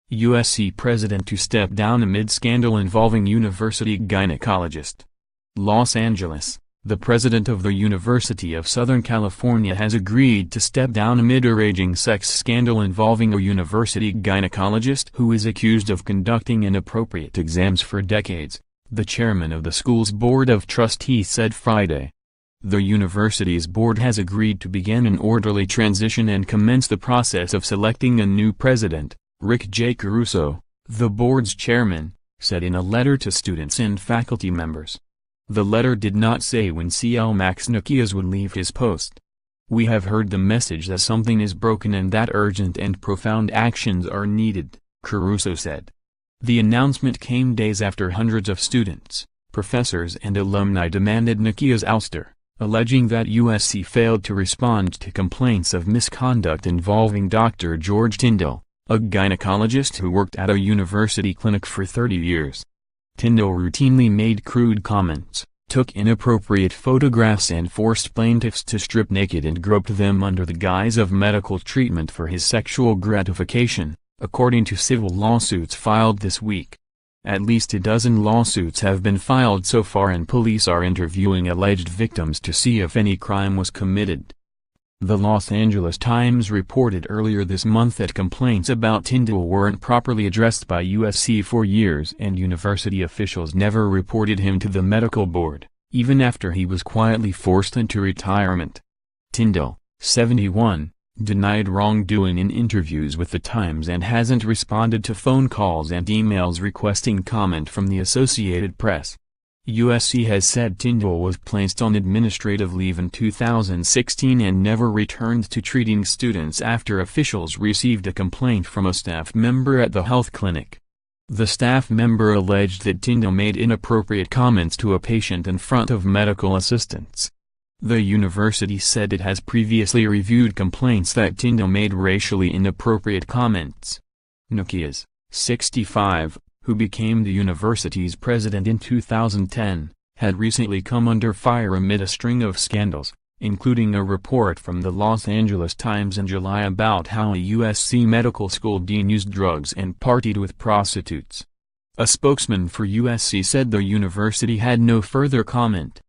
USC president to step down amid scandal involving university gynecologist. Los Angeles, the president of the University of Southern California has agreed to step down amid a raging sex scandal involving a university gynecologist who is accused of conducting inappropriate exams for decades, the chairman of the school's board of trustees said Friday. The university's board has agreed to begin an orderly transition and commence the process of selecting a new president, Rick J. Caruso, the board's chairman, said in a letter to students and faculty members. The letter did not say when CL Max Nikias would leave his post. "We have heard the message that something is broken and that urgent and profound actions are needed," Caruso said. The announcement came days after hundreds of students, professors and alumni demanded Nikias' ouster, alleging that USC failed to respond to complaints of misconduct involving Dr. George Tyndall, a gynecologist who worked at a university clinic for 30 years. Tyndall routinely made crude comments, took inappropriate photographs and forced plaintiffs to strip naked and groped them under the guise of medical treatment for his sexual gratification, according to civil lawsuits filed this week. At least a dozen lawsuits have been filed so far and police are interviewing alleged victims to see if any crime was committed. The Los Angeles Times reported earlier this month that complaints about Tyndall weren't properly addressed by USC for years and university officials never reported him to the medical board, even after he was quietly forced into retirement. Tyndall, 71, denied wrongdoing in interviews with the Times and hasn't responded to phone calls and emails requesting comment from the Associated Press. USC has said Tyndall was placed on administrative leave in 2016 and never returned to treating students after officials received a complaint from a staff member at the health clinic. The staff member alleged that Tyndall made inappropriate comments to a patient in front of medical assistants. The university said it has previously reviewed complaints that Tyndall made racially inappropriate comments. Nikias, 65, who became the university's president in 2010, had recently come under fire amid a string of scandals, including a report from the Los Angeles Times in July about how a USC medical school dean used drugs and partied with prostitutes. A spokesman for USC said the university had no further comment.